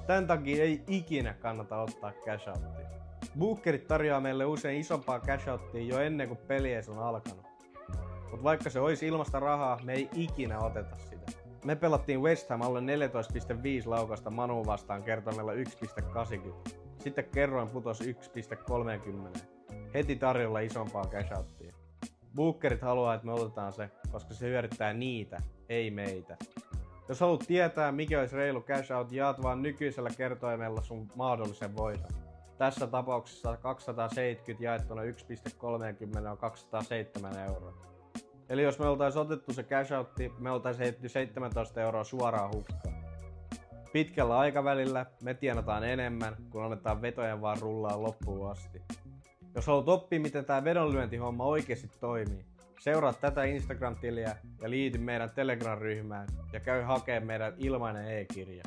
Tän takia ei ikinä kannata ottaa cash outtia. Bookerit tarjoaa meille usein isompaa cash outtia jo ennen kuin peli edes on alkanut. Mut vaikka se olisi ilmasta rahaa, me ei ikinä oteta sitä. Me pelattiin West Ham alle 14.5 laukasta Manu vastaan kertoimella 1.80. Sitten kerroin putosi 1.30. Heti tarjolla isompaa cash outtia. Bookerit haluaa, että me otetaan se, koska se hyödyttää niitä, ei meitä. Jos haluat tietää, mikä olisi reilu cash out, jaat vaan nykyisellä kertoimella sun mahdollisen voiton. Tässä tapauksessa 270 jaettuna 1.30 on 207 euroa. Eli jos me oltais otettu se cash outti, me oltais heitetty 17 euroa suoraan hukkaan. Pitkällä aikavälillä me tienataan enemmän, kun annetaan vetojen vaan rullaa loppuun asti. Jos haluat oppia, miten tää vedonlyöntihomma oikeesti toimii, seuraa tätä Instagram-tiliä ja liity meidän Telegram-ryhmään ja käy hakee meidän ilmainen e-kirja.